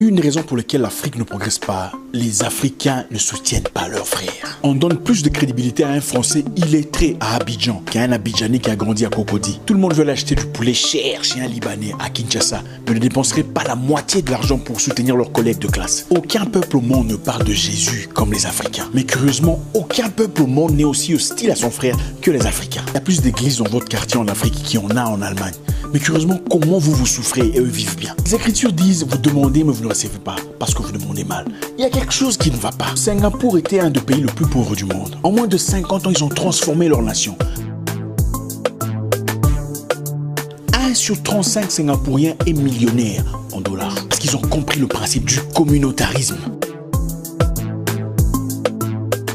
Une raison pour laquelle l'Afrique ne progresse pas, les Africains ne soutiennent pas leurs frères. On donne plus de crédibilité à un Français illettré à Abidjan qu'à un Abidjanais qui a grandi à Cocody. Tout le monde veut acheter du poulet cher chez un Libanais à Kinshasa, mais ne dépenserait pas la moitié de l'argent pour soutenir leurs collègues de classe. Aucun peuple au monde ne parle de Jésus comme les Africains. Mais curieusement, aucun peuple au monde n'est aussi hostile à son frère que les Africains. Il y a plus d'églises dans votre quartier en Afrique qu'il y en a en Allemagne. Mais curieusement, comment vous souffrez et eux vivent bien? Les Écritures disent, vous demandez mais vous ne recevez pas, parce que vous demandez mal. Il y a quelque chose qui ne va pas. Singapour était un des pays le plus pauvres du monde. En moins de 50 ans, ils ont transformé leur nation. 1 sur 35 Singapouriens est millionnaire en dollars. Parce qu'ils ont compris le principe du communautarisme.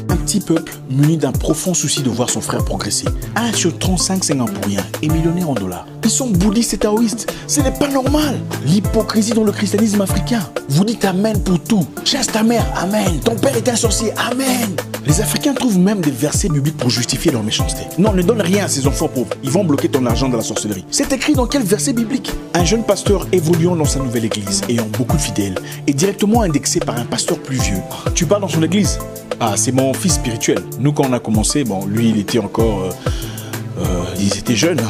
Un petit peuple muni d'un profond souci de voir son frère progresser. 1 sur 35 Singapouriens est millionnaire en dollars. Ils sont bouddhistes et taoïstes. Ce n'est pas normal. L'hypocrisie dans le christianisme africain. Vous dites Amen pour tout. Chasse ta mère, Amen. Ton père est un sorcier, Amen. Les Africains trouvent même des versets bibliques pour justifier leur méchanceté. Non, ne donne rien à ces enfants pauvres. Ils vont bloquer ton argent dans la sorcellerie. C'est écrit dans quel verset biblique? Un jeune pasteur évoluant dans sa nouvelle église, ayant beaucoup de fidèles, est directement indexé par un pasteur plus vieux. Tu pars dans son église? Ah, c'est mon fils spirituel. Nous, quand on a commencé, bon, lui, il était encore... ils étaient jeunes.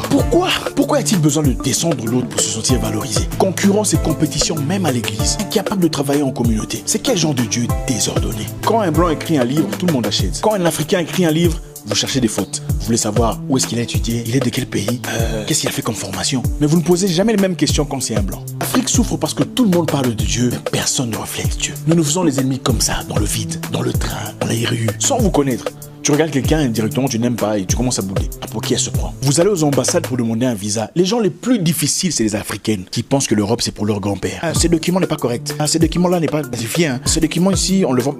Pourquoi a-t-il besoin de descendre l'autre pour se sentir valorisé? Concurrence et compétition même à l'église. Incapable de travailler en communauté. C'est quel genre de Dieu désordonné? Quand un blanc écrit un livre, tout le monde achète. Quand un Africain écrit un livre, vous cherchez des fautes. Vous voulez savoir où est-ce qu'il a étudié, il est de quel pays, qu'est-ce qu'il a fait comme formation. Mais vous ne posez jamais les mêmes questions quand c'est un blanc. L'Afrique souffre parce que tout le monde parle de Dieu, mais personne ne reflète Dieu. Nous nous faisons les ennemis comme ça, dans le vide, dans le train, dans les rues, sans vous connaître. Tu regardes quelqu'un et directement tu n'aimes pas et tu commences à bouder. Pour qui elle se prend? Vous allez aux ambassades pour demander un visa. Les gens les plus difficiles, c'est les Africaines qui pensent que l'Europe c'est pour leur grand-père. Ce document n'est pas correct. Ce document-là n'est pas vérifié. Ce document ici, on le vend.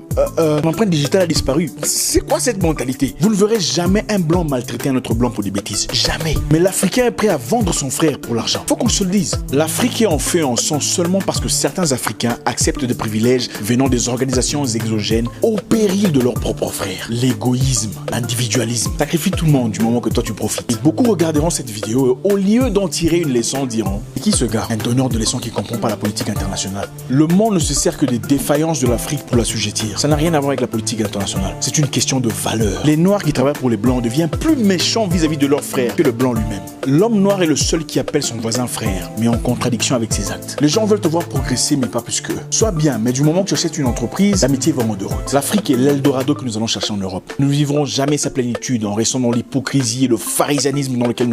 L'empreinte digitale a disparu. C'est quoi cette mentalité? Vous ne verrez jamais un blanc maltraiter un autre blanc pour des bêtises. Jamais. Mais l'Africain est prêt à vendre son frère pour l'argent. Faut qu'on se le dise. L'Afrique est en feu en sang seulement parce que certains Africains acceptent des privilèges venant des organisations exogènes au péril de leurs propres frères. L'égoïsme, l'individualisme, sacrifie tout le monde du moment que toi tu profites. Et beaucoup regarderont cette vidéo et au lieu d'en tirer une leçon diront: c'est qui ce gars? Un donneur de leçons qui ne comprend pas la politique internationale. Le monde ne se sert que des défaillances de l'Afrique pour l'assujettir. Ça n'a rien à voir avec la politique internationale. C'est une question de valeur. Les noirs qui travaillent pour les blancs deviennent plus méchants vis-à-vis de leurs frères que le blanc lui-même. L'homme noir est le seul qui appelle son voisin frère, mais en contradiction avec ses actes. Les gens veulent te voir progresser, mais pas plus qu'eux. Sois bien, mais du moment que tu achètes une entreprise, l'amitié va en deux routes. L'Afrique est l'Eldorado que nous allons chercher en Europe. Nous ne vivrons jamais sa plénitude en restant dans l'hypocrisie et le pharisanisme dans lequel nous sommes